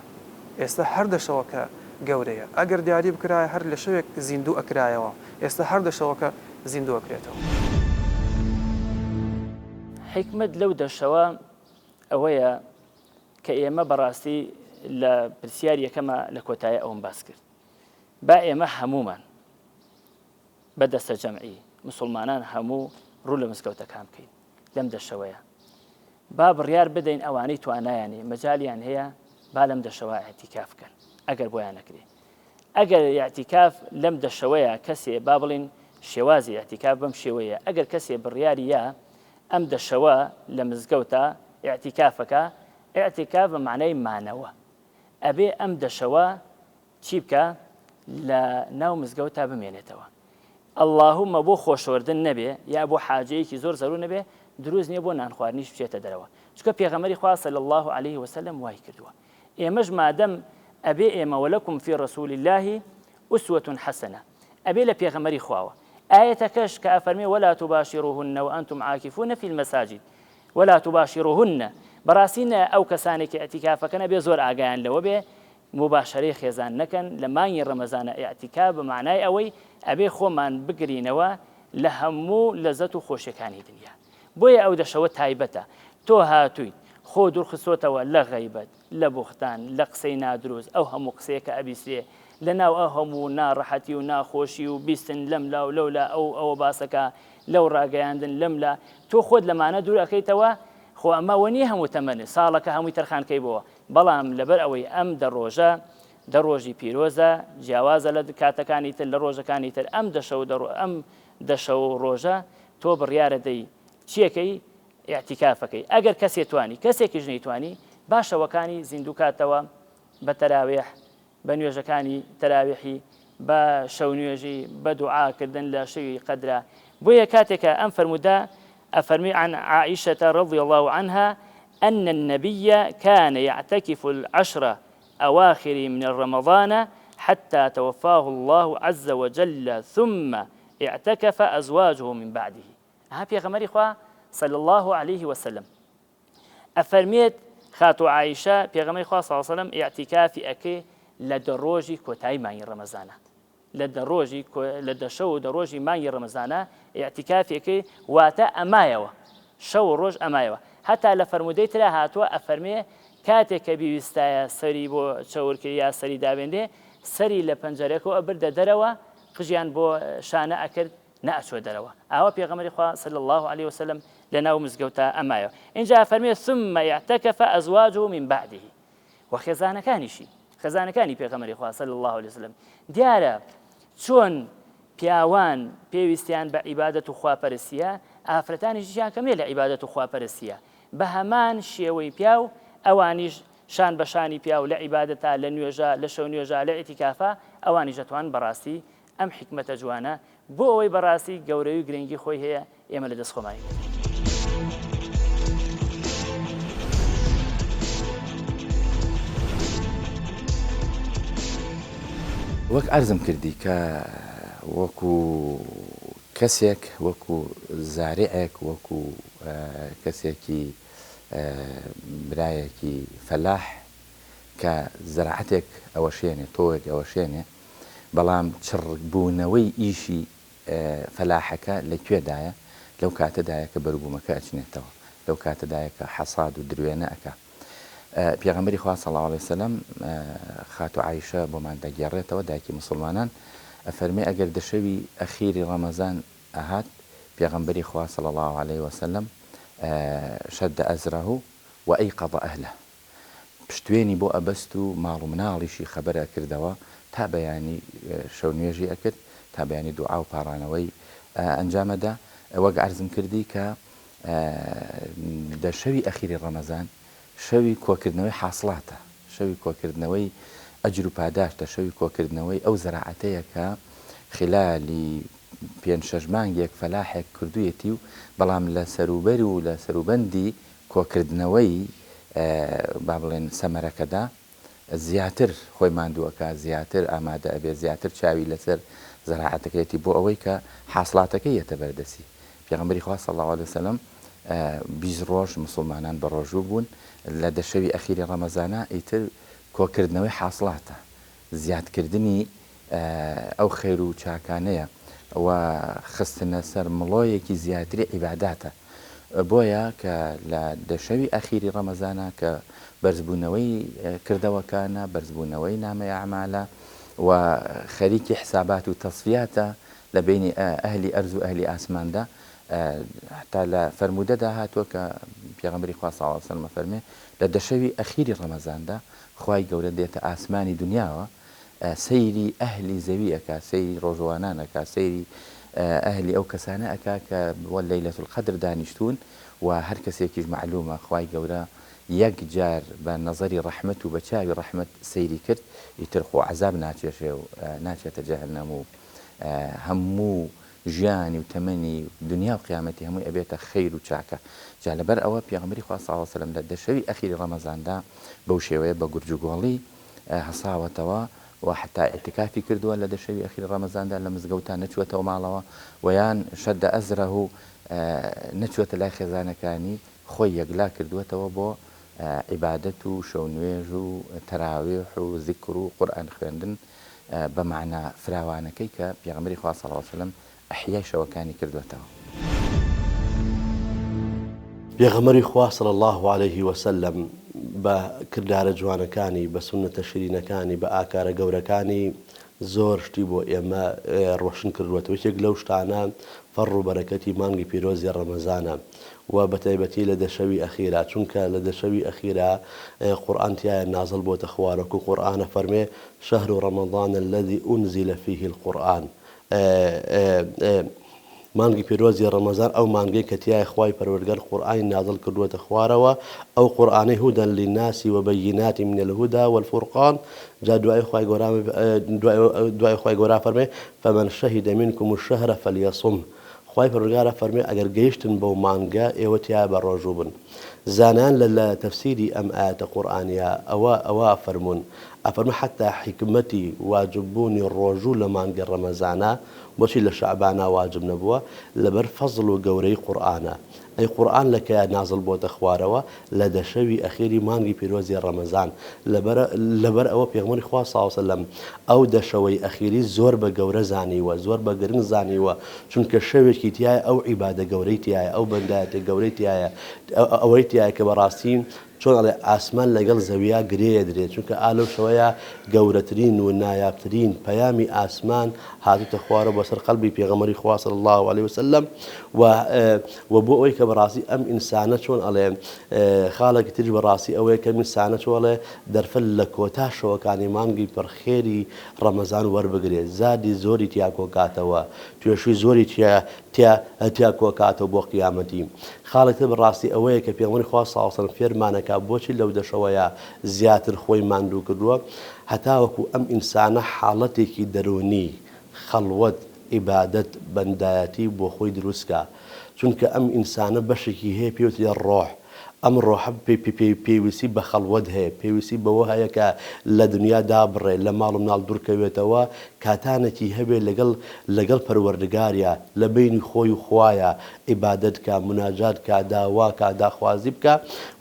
ئێستا هەر دەشەوەکە گەورەیە ئەگەر دیاری بکرای هەر لە شەوێک زیندوو ئەکرایەوە ئێستا هەر دەشەوەکە زیندوو ئەکرێتەوە حکمت لەو دەشەوە ئەوەیە کە ئێمە بەڕاستی لە پرسیار یەکەمە لە کۆتایە ئەوم باس کرد با ئێمە هەمومان بەدەستە جەمعی مسلمانان هەموو ڕوو لە مزگەوتەکان بکەین لەم دەشەوەیە با بڕیار بدەین ئەوانەی توانایانی مەجالیان هەیە با لەم دەشەوە ئەعتیکاف بکەن ئەگەر بۆیان نەکرێ ئەگەر ئەعتیکاف لەم دەشەوەیە کەسێ با بڵین شێوازی ئەعتیکاف بەم شێوەیە ئەگەر کەسێ بڕیاری یا ئەم دەشەوە لە مزگەوتە ئەعتیکافەکە ئەعتیکاف بە معنای مانەوە ئەبێ ئەم دەشەوە چی بکە لە ناو مزگەوتە بمێنێتەوە اللهم بۆ خۆشەوەردن نەبێ یا بۆ حاجەیەکی زۆر زەرور نەبێ دروست نییە بۆ نانخواردنیش بچێتە دەرەوە چونکە پێغەمبەری خوا صلی الله عليه وسلم وای کردووە ئێمەش مادەم ئەبێ ئێمە وەلەکم فی رسول الله ئوسوة حەسەنە ئەبێ لە پێغەمبەری خواوە ئاەتەکەش کە ئەفەرمێ ولا تباشروهن وأنتم عاكفون في المساجد ولا تباشروهن بەڕاستینە ئەو کەسانێکی ئەعتیکافەکەن بێ زۆر ئاگایان لەوە بێ مباشرەی خێزان نەکەن لە مانگی ڕەمەزانە ئیعتیکاف بە معنای ئەوەی ئەبێ خۆمان بگرینەوە لە هەموو لەزەت و خۆشیەکانی دنیا بۆیە ئەو دەشەوە تایبەتە تۆ هاتووی خۆ دوورخستۆتەوە لە غەیبەت لە بوختان لە قسەی نادروست ئەو هەموو قسەیەکە ئەبیسێ لە ناو ئەو هەموو ناڕەحەتی و ناخۆشی و بیستن لەملا و لەولا ئەوە باسەکە لەو ڕاگەیاندن لەملا تۆ خۆت لەمانە دوور ئەەکەیتەوە خۆ ئەمەوە نیە هەموو تەمەنێ ساڵەکە هەمووی تەرخانکەی بۆوە بەڵام لەبەر ئەوەی ئەم دەڕۆژە دەڕۆژی پیرۆزە جیاوازە لە کاتەکانی تر لە ڕۆژەکانی تر ئەم دەشە و ڕۆژە تۆ بڕیارە دەی چیەکەی ئیعتیکافەکەی ئەگەر کەسێ توانی کەسێکیش نەیتوانی باشەوەکانی زیندوو کاتەوە بە تەراویح بە نوێژەکانی تەراویحی بە شەو نوێژی بە دوعاکردن لە شەوی قەدرە بۆیە کاتێکە ئەم فەرموودە أفرمي عن عائشة رضي الله عنها أن النبي كان يعتكف العشر أواخر من رمضان حتى توفاه الله عز وجل ثم اعتكف أزواجه من بعده ها بيغمري خوا صلى الله عليه وسلم أفرميت خاتو عائشة بيغمري خوا صلى الله عليه وسلم اعتكافي أكي لدروجي كوتاي ماني رمضان لە شەو دەڕۆژی مانگی ڕەمەزانە ئیعتیکافێکی واتە ئەمایەوە شەو ڕۆژ ئەمایەوە هەتا لە فەرمودەی ترا هاتووە ئەفەرمێ کاتێک کە بیویستایە سەری بۆ چاورکردی یا سەری دابێندێ سەری لە پەنجەرەکەەوە ئەبردە دەرەوە قژیان بۆ شانە ئەکرد نەئەچوە دەرەوە ئاوا پێغەمبەری خوا صلی الله عليه وسلم لە ناو مزگەوتە ئەمایەوە اینجا ئەفەرمێ ثم اعتكف أزواجه من بعده خێزانەکانی پێغەمبەری خوا صلی الله عليه وسلم دیارە چۆن پیاوان پێویستیان بە عیبادەت و خواپەرستیە ئافرەتانیشیان کەمێ لە عیبادەت و خواپەرستیە بە هەمان شێوەی پیاو ئەوانیش شان بە شانی پیاو لە عیبادەتە لە نوێژە لە شەو نوێژە لە ئیتیکافە ئەوانیش دەتوان بەڕاستی ئەم حکمەتە جوانە بۆ ئەوەی بەڕاستی گەورەی و گرنگی خۆی هەیە ئێمە لە دەست خۆمانی وەک ئەرزم کردی کە وەکو کەسێک وەکو زارعێک وەکو کەسێکی برایەکی فەلاح کە زەراعەتێک ئەوەشێنێ تۆوێک ئەوەشێنێ بەڵام چڕبوونەوەی ئیشی فەلاحەکە لەکوێدایە لەو کاتەدایە کە بەروبوومەکە ئەچنێتەوە لەو کاتەدایە کە حەساد و درێنە ئەکا پێغەمبەری خوا صلی الله علیه وسلم خاتو عایشە بۆمان دەگێڕێتەوە دایکی مسلمانان ئەفەرمێ ئەگەر دەشەوی ئەخیری ڕەمەزان ئەهات پێغەمبەری خوا صلی الله عليه وسلم شد ئەزرەه و ئەیقەض ئەهله پشتوێنی بۆ ئەبەست و ماڵ و مناڵیشی خەبەرە کردەوە تا بەیانی شەو نوێژی ئەکرد تا بەیانی دوعا و پاڕانەوەی ئەنجامەدا وەک عەرزم کردی کە دە شەوی ئەخیری ڕەمەزان شەوی کۆکردنەوەی حاصڵاتە شەوی کۆکردنەوەی ئەجر و پاداشتە شەوی کۆکردنەوەی ئەو زەراعەتەیە کە خلالی 5-6 مانگێک فەلاحێک کردوویەتی و بەڵام لە سەروبەر و لە سەروبەندی کۆکردنەوەی با بڵێن سەمەرەکەدا زیاتر خۆی ماندووەکە زیاتر ئامادە ئەبێ زیاتر چاوی لەسەر زەراعەتەکەیەتی بۆ ئەوەی کە حاصڵاتەکەی یەتە بەردەسی پێغەمبەری خوا صلی الله عليه وسلم 20 ڕۆژ مسلمانان بە ڕۆژوو بوون لە دەشەوی ئەخیری ڕەمەزانە ئیتر کۆکردنەوەی حاصڵاتە زیادکردنی ئەو خێر و چاکانەیە و خستنە سەر مڵۆیەکی زیاتری عیباداتە بۆیە کە لە دەشەوی ئەخیری ڕەمەزانە کە بەرزبوونەوەی کردەوەکانە بەرزبوونەوەی نامەی ئەعمالە و خەریکی حسابات و تەصفیاتە لە بینی ئەهلی ئەرز و ئەهلی ئاسماندا حتا لە فەرمودەدا هاتووە کە پێغەمبەری خوا صلی الله علیه وسلم فەرمێ لە دەشەوی ئەخیری ڕەمەزاندا خوای گەورە دێتە ئاسمانی دنیاوە سەیری ئەهلی زەوی ئەکا سەیری ڕۆژوانان ئەکا سەیری ئەهلی ئەو کەسانە ئەکا کە بۆ لەیلەة القەدر دانیشتون و هەر کەسێکیش معلومە خوای گەورە یەک جار بە نەزەری ڕەحمەت و بە چاوی ڕەحمەت سەیری کرد ئیتر خۆ عەزاب ناچێشێ و ناچێتە جەهەنەم و هەموو ژیانی و تەمەنی دنیا و قیامەتی هەمووی ئەبێتە خەیر و چاکە جا لەبەر ئەوە پێغەمبەری خوا صلی الله علیه وسلم لە دەشەوی ئەخیری ڕەمەزاندا بەو شێوەیە بە گورج و گۆڵی هەساوەتەوە و حتا ئێعتیکافی کردووە لە دەشەوی ئەخیری ڕەمەزاندا لە مزگەوتان نەچووەتەوە ماڵەوە و یان شەدە ئەزرەه و نەچووەتە لای خێزانەکانی خۆی یەکلا کردووەتەوە بۆ عیبادەت و شەو نوێژ و تەراویح و ذیکر و قورئان خوێندن بە معنە فراوانەکەی کە پێغەمبەری خوا صلی الله علیه وسلم ئەحیای شەوەکانی کردوێتەوە پێغەمبەری خوا صلی الله عليه وسلم بە کردارە جوانەکانی بە سونەتە شیرینەکانی بە ئاکارە گەورەکانی زۆر شتی بۆ ئێمە ڕۆشن کردوێتەوە یەکێک لەو شتانە فەڕ و بەرەکەتی مانگی پیرۆزی ڕەمەزانە و بەتایبەتی لە دەشەوی ئەخیرا چونکە لە دەشەوی ئەخیرا قورئان تایە نازڵ بۆتە خوارەوەکو قورئانە فەرمێ شەهر ڕەمەضان الذي أنزل فيه القرآن مانگی پیرۆزی ڕەمەزان ئەو مانگەی کە تایە خوای پەروەردگار قورئانی نازڵ کردووەتە خوارەوە ئەو قورئانەی هودى للناس وبينات من الهدى والفرقان جا دوای خوای گەورە فەرمێ فمن شهد منكم الشهر فليصم خوای پەروەردگارە فەرمێ ئەگەر گەیشتن بەو مانگە ئێوە تیا بە ڕۆژوو بن زانان لە تەفسیری ئەم ئاەتە قورئانیە ئەوە فەرمون ئەفەرمە حتا حکمەتی واجببوونی ڕۆژوو لە مانگی ڕەمەزانە بۆچی لە شەعبانە واجب نەبووە لەبەر فەزڵ و گەورەی قورئانە ئەی قورئان لەکەیە نازڵ بۆتە خوارەوە لە دەشەوی ئەخیری مانگی پیرۆزی ڕەمەزان لەبەر ئەوە پێغەمبەری خوا صلی الله علیه وسلم ئەو دەشەوەی ئەخیری زۆر بە گەورە زانیوە زۆر بە گرنگ زانیوە چونکە شەوێکی تایە ئەو عیبادە گەورەی تایە ئەو بەندایەتە گەورەی تایە ئەوەی تایە کە بەڕاستی چۆن ئەڵێ ئاسمان لەگەڵ زەویە گرێ درێت چونکە ئالەو شەوەیە گەورەترین و نایابترین پەیامی ئاسمان هاتوتە خوارە بەسەر قەلبی پێغەمبەری خوا صلی الله عليه وسلم و بۆ ئەوەی کە بەڕاستی ئەم ئینسانە چۆن ئەڵێ خاڵێکی تر بەڕاستی ئەوەیە کە ئینسانە چۆڵێ دەرفەت لە کۆتا شەوەکانی مانگی پڕخێری ڕەمەزان وەربگرێت زادی زۆری تیا کۆکاتەوە توێشوی زۆری تیا کۆکاتەوە بۆ قیامەتی خاڵێکتر بەڕاستی ئەوەیە کە پێغەمبەری خوا صلی الله عليه وسلم فێرمانەکە بۆچی لەو دەشەوەیە زیاتر خۆی ماندوو کردووە هەتاوەکو ئەم ئینسانە حاڵەتێکی دەرونی خەڵوەت عیبادەت بەندایەتی بۆ خۆی دروستکە چونکە ئەم ئینسانە بەشێکی هەیە پێوتری ڕۆح ئەم ڕۆحە پێویستی بە خەڵوەت هەیە پێویستی بەوە هەیە کە لە دنیا دابڕێ لە ماڵ و مناڵ دوورکەوێتەوە کاتانێکی هەبێ لەگەڵ پەروەردگاریە لە بینی خۆی و خوایە عیبادەت کە مناجات کە داوا کە داخوازی بکە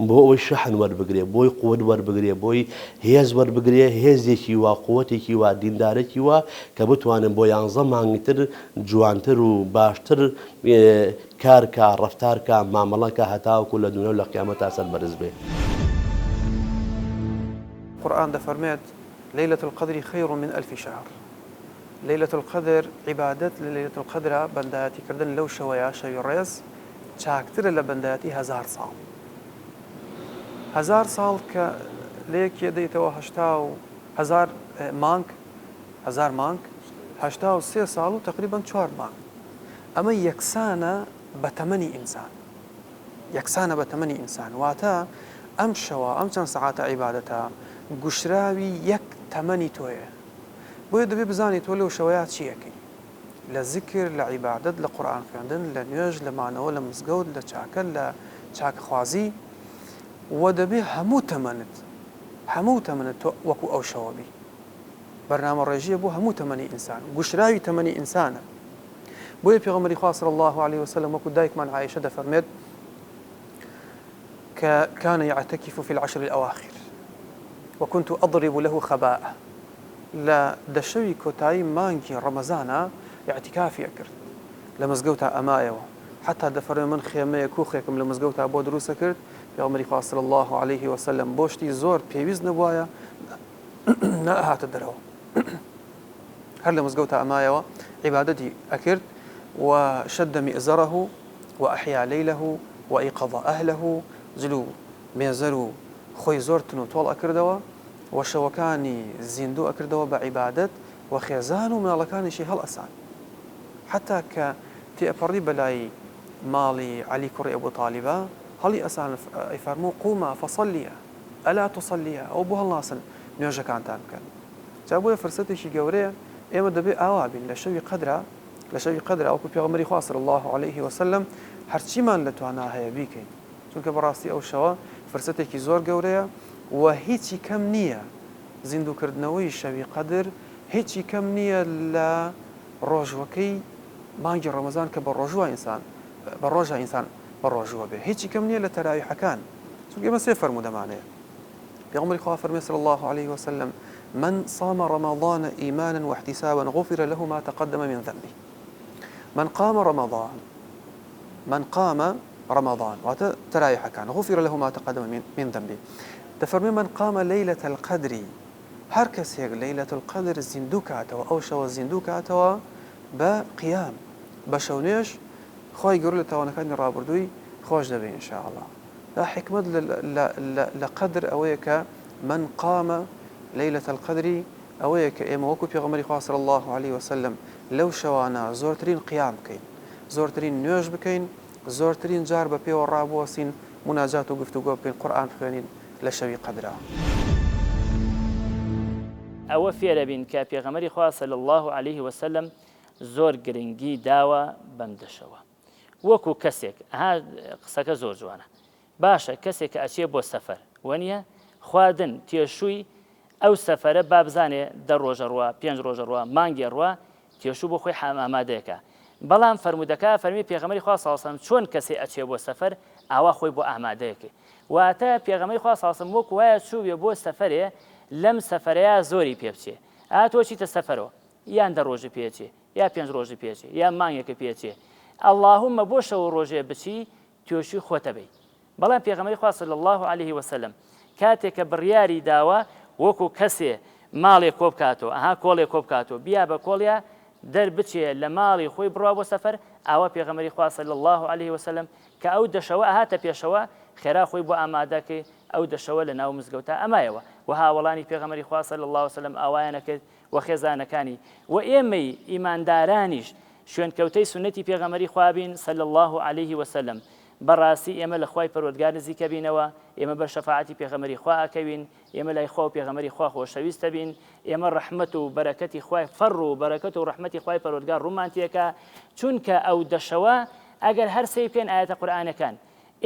بۆ ئەوەی شەحن وەربگرێ بۆی قوت وەربگرێ بۆی هێز وەربگرێ هێزێکی وا قووەتێکی وا دیندارێکی وا کە بتوانن بۆ 11 مانگتر جوانتر و باشتر کارکە ڕەفتارکە مامەڵەکە هەتاوکو لە دنیا و لە قیامەتا سەربەرز بێ. قورآن دەفەرمێت ليلة القدر خير من 1000 شهر. ليلة القدر عبادة لليلة القدر بنداتي كردن لو شوية شوي الرئيس شاكتر لبنداتي 1000 صال. 1000 صال ك ليك يديتوا هشتاو 1000 مانك 1000 مانك هشتاو 3 صال تقريبا 4 مانك. أما يكسانا بتمني إنسان. يكسانا بتمني إنسان واتا أم شوا أم چند ساعات عبادتها گوشراوی یەک تەمەنی تۆیە بۆیە دەبێ بزانی تۆ لەو شەوەیە چیەکەی لە زیکر لە عیبادەت لە قورئان خوێندن لە نوێژ لە مانەوە لە مزگەوت لە چاکە لە چاکەخوازی و دەبێ هەموو تەمەنت تۆ وەکو ئەو شەوە بی بەرنامە ڕێژیە بۆ هەموو تەمەنی ئینسان گوشراوی تەمەنی ئینسانە بۆیە پێغەمبەری خوا صلی الله عليه وسلم وەکو دایکمان عایشە دەفەرمێت كان يعتكف في العشر الأواخر وكنت أضرب له خباء لا دشوي كوتاي مانكي رمضان اعتكافي أكرت لمزقوتها أمايو حتى دفر من خيمة كوخيكم لمزقوتها أبو دروس أكرت في عمر صلى الله عليه وسلم بوشتي زور بيويز نبوايا نأهات الدرو هل لمزقوتها أمايو عبادتي أكرت وشد مئزره وأحيا ليله وأيقظ أهله زلو ميزرو خوي زورتن و تۆڵ ئەکردەوە و شەوەکانی زیندوو ئەکردەوە بە عیبادەت و خێزان و مناڵەکانیشی هەڵئەسان حتا کە تێئەپەڕی بەلای ماڵی عەلی کوڕی ئەبوو تاڵیبە هەڵی ئەسان ئەیفەرموو قومە فەصەلیە ئەلا توصەلیە ئەو بۆ هەڵناسن نوێژەکانتان بکەن جا بۆیە فرسەتێکی گەورەیە ئێمە دەبێ ئاوا بین لە شەوی قەدرە وەکو پێغەمبەری خوا صلی الله عليه وسلم هەرچیمان لە توانا هەیە بیکەین چونکە بەڕاستی ئەو شەوە فرسەتێکی زۆر گەورەیە و هیچی کەم نییە زیندووکردنەوەی شەوی قەدر هیچی کەم نییە لە ڕۆژوەکەی مانگی ڕەمەزان کە بە ڕۆژە ئینسان بە ڕۆژوە بێ هیچی کەم نییە لە تەراویحەکان چونکە ئێمە سێ فەرموودەمانەیە پێغەمبەری خوا فەرمێ صلی الله عليه وسلم من صام رمضان إيمانا واحتسابا غفر له ما تقدم من ذنبه من قام رمضان وترايح كان غفر له ما تقدم من ذنبه تفرمي من قام ليلة القدر هركس هيك ليلة القدر زندوكاتوا أو شو زندوكاتوا بقيام بشونيش خوي يقول لتوانا كان رابردوي خوش دبي إن شاء الله لا حكمة لقدر أويك من قام ليلة القدر أويك إما وكو بيغمري صلى الله عليه وسلم لو شوانا زورترين قيام كين زورترين نيوش بكين زۆرترین جار بە پێوە ڕابوەسین مناجات و گفتوگۆ بکەین قورئان خوێنین لە شەوی قەدرا ئەوە فێرە بین کە پێغەمبەری خوا صلی الله عليه وسلم زۆر گرنگی داوە بەم دەشەوە وەکو کەسێک قسەکە زۆر جوانە باشە کەسێک کە ئەچێ بۆ سەفەر وەنیە خواردن تێشووی ئەو سەفەرە با بزانێ 10 ڕۆژە ڕوا 5 ڕۆژە ڕوا مانگی ڕوا تێشوو بۆ خۆی ئامادەیەکە بەڵام فەرمودەکە فەرمی پێغەمبەری خوا صلی الله علیه و سلم چۆن کەسێ ئەچێ بۆ سەفەر ئاوا خۆی بۆ ئامادەیەکێ واتە پێغەمبەری خوا صلی الله علیه و سلم وەکو وایە چووبێ بۆ سەفەرێ لەم سەفەرەیە زۆری پێ بچێ تۆ چیتە سەفەرەوە یان 10 ڕۆژی پێچێ یا 5 ڕۆژی پێچێ یا مانگێکە پێچێ اللهم بۆ شەو ڕۆژێ بچی توێشی خۆتە بی بەڵام پێغەمبەری خوا صلی الله عليه وسلم کاتێکە بڕیاری داوە وەکو کەسێ ماڵێ کۆ بکاتەوە کۆڵێ کۆ بکاتەوە بیا بە کۆڵیا دەربچێ لە ماڵی خۆی بڕوا بۆ سەفەر ئاوا پێغەمبەری خوا صلی الله عليه وسلم کە ئەو دەشەوە هاتە پێشەوە خێرا خۆی بۆ ئامادەکەی ئەو دەشەوە لە ناو مزگەوتە ئەمایەوە و هاوڵانی پێغەمبەری خوا صلی الله عليه وسلم ئاوایانەکرد و خێزانەکانی و ئێمەی ئیماندارانیش شوێنکەوتەی سنەتی پێغەمبەری خوا بین صلی الله عليه وسلم بەڕاستی ئێمە لە خوای پەروەردگار نزیکە بینەوە ئێمە بە شەفاعەتی پێغەمبەری خوا ئەکەوین ئێمە لای خوا و پێغەمبەری خوا خۆشەویستە بین ئێمە ڕەحمەت و بەرەکەتی خوای فەڕ و بەرەکەت و ڕەحمەتی خوای پەروەردگار ڕوومان تێکە چونکە ئەو دەشەوە ئەگەر هەر سەی بکەین ئاەتە قورئانەکان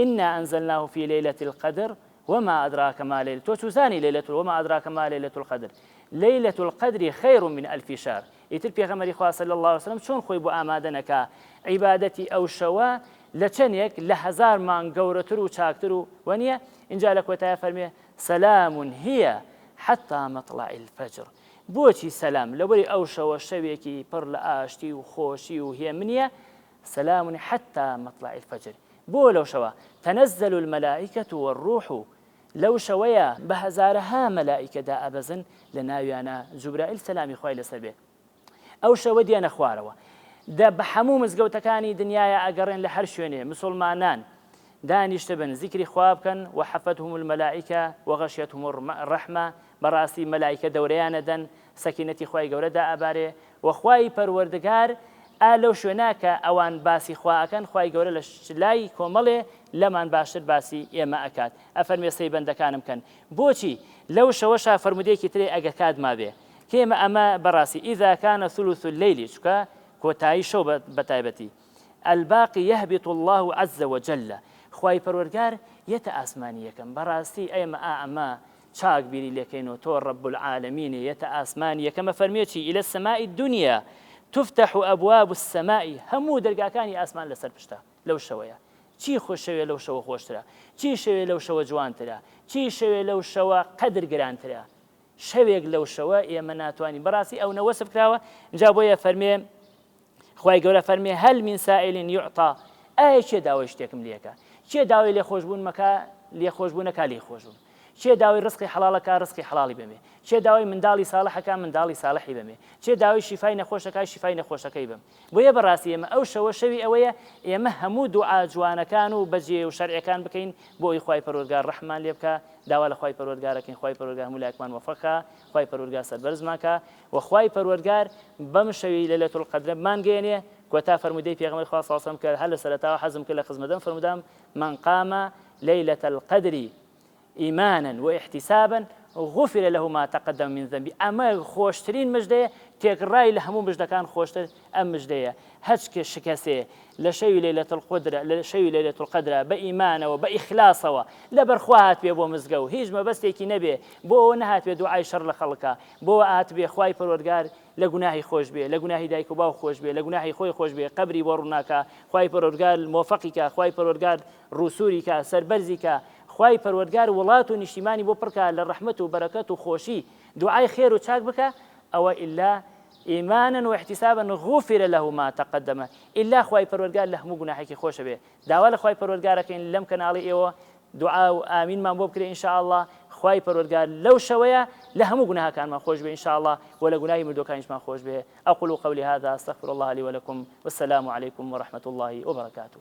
إنا أنزلناه في ليلة القدر وما أدراك ما ليلة توزاني ليلة وما أدراك ما ليلة القدر ليلة القدر خير من 1000 شهر ئیتر پێغەمبەری خوا صلی الله علیه وسلم چۆن خۆی بۆ ئامادە نەکا عیبادەتی ئەو شەوە لە چەندێک لە 1000 مان گەورەتر و چاکتر و وەنیە اینجا لە کۆتایە فەرمێ سەلام هي حتى مطلع الفجر بۆچی سەلام لەبەری ئەو شەوە شەوێکی پڕ لە ئاشتی و خۆشی و هێمنیە سەلام حتى مطلع الفجر بۆ لەو شەوە تەنەزەل المەلائکة والروح لەو شەوەیە بە هەزارەها مەلائیکەدا ئەبەزن لە ناویانە جوبرائیل سەلامی خوای لەسەر بێت ئەو شەوە دیانە خوارەوە بە هەموو مزگەوتەکانی دنیاە ئەگەڕێن لە هەر شوێنێ مسلمانان دانیشتە بن زیکری خوا بکەن وحەفەتهم المەلائیکە وغەشیەتهم الرەحمە بەڕاستی مەلائیکە دەورەیانە دەن سەکینەتی خوای گەورەدا ئەبارێ وەخوای پەروەردگار لەو شوێناکە ئەوان باسی خواکەن خوای گەورە لە لای کۆمەڵێ لەمان باشتر باسی ئێمە ئەکات ئەفەرمێ سەی بەندەکانم کەن بۆچی لەو شەوەشا فەرمودەیەکی ترێ ئەگەر کات مابێ کێمە ئەمە بەڕاستی ئیذا کانە ثلث الليل چکە کۆتایی شەو بەتایبەتی الباقي يهبط الله عز وجل خوای پەروەردگار یەتە ئاسمانی یەکەم بەڕاستی ئێمە ئەمە چاک بیری لێکەینەوە تۆ رب العالمین یەتە ئاسمانی یەکەمە فەرمێکی إلى السماء الدنيا تفتح أبواب السماء هەموو دەرگاکانی ئاسمان لەسەر پشتە لەو شەوەیە چی خۆش شەوێ لەو شەوە خۆشترە چی شەوێ لەو شەوە جوانترە چی شەوێ لەو شەوە قەدر گرانترە شەوێک لەو شەوە ئێمە ناتوانین بەڕاستی ئەو نەوەسف کراوە اینجا بۆیە فەرمێ خوای گەورە فەرمێ هەل من سائل يعطى ئایا چێ داوای شتێکم لێکە چێ داوای لێخۆشبوون مەکە لێخۆشبوونەکە لێخۆشبوون چێ داوای ڕزقی حەڵاڵەکە ڕزقی حەڵاڵی بمێ چێ داوای منداڵی ساڵحەکە منداڵی ساڵحی بمێ چێ داوای شیفای نەخۆشەکە شیفای نەخۆشەکەی بم بۆیە بەڕاستی ئێمە ئەو شەوە شەوی ئەوەیە ئێمە هەموو دوعا جوانەکان و بەجێ و شەرعەکان بکەین بۆی خوای پەروەردگار ڕەحمان لێ بکە داوا لە خوای پەروەردگارەکەین خوای پەروەردگار هەموو لایەکمان وەفەقە خوای پەروەردگار سەربەرزماکە و خوای پەروەردگار بەم شەوی لەیلەتول القەدرە مانگەێنێ کۆتا فەرمودەی پێغەمبەری خوا صلی الله علیه و سلم کە هەر لە سەرەتاوە حەزم کرد لە خزمەتەم فەرمودام من قام ليلة القدر إيمانا واحتسابا غفر له ما تقدم من ذنبه أما خوشترين مجدية تێکڕای لە هەموو مژدەکان خۆشتر ئەم مژدەیە هەچ شکەسێ لە شەوی لەیلەتول القەدرە بە ئیمانەوە بە ئیخلاسەوە لەبەرخوا هات بێ بۆ مزگەوت هیچ مەبەستێکی نەبێ بۆ ئەوە نەهات بێ دوعای شەڕ لە خەڵکە بۆ هات بێ خوای پەروەردگار لە گوناهی خۆش بێ لە گوناهی دایک و باو خۆش بێ لە گوناهی خۆی خۆش بێ قەبری بۆ ڕووناکە خوای پەروەردگار مۆفەقیکە خوای پەروەردگار ڕووسوریکە سەربەرزیکە خوای پەروەردگار وڵات و نیشتیمانی بۆ پڕکە لە ڕەحمەت و بەرەکەت و خۆشی دوعای خێر و چاک بکە ئەوە ئیلا إيمانا واحتسابا غفر له ما تقدم إلا خوای پەروەردگار لە هەموو گوناحێکی خۆشە بێ داوا لە خوای پەروەردگارەکەین لەم کەناڵی ئێوە دوعا و ئامینمان بۆ بکرێ إن شاء الله خوای پەروەردگار لەو شەوەیە لە هەموو گوناهەکانمان خۆش بێ إن شاء الله و لە گوناهی مردوەکانیشمان خۆش بێ أقول قولي هذا أستغفر الله لي ولكم والسلام عليكم ورحمة الله وبركاته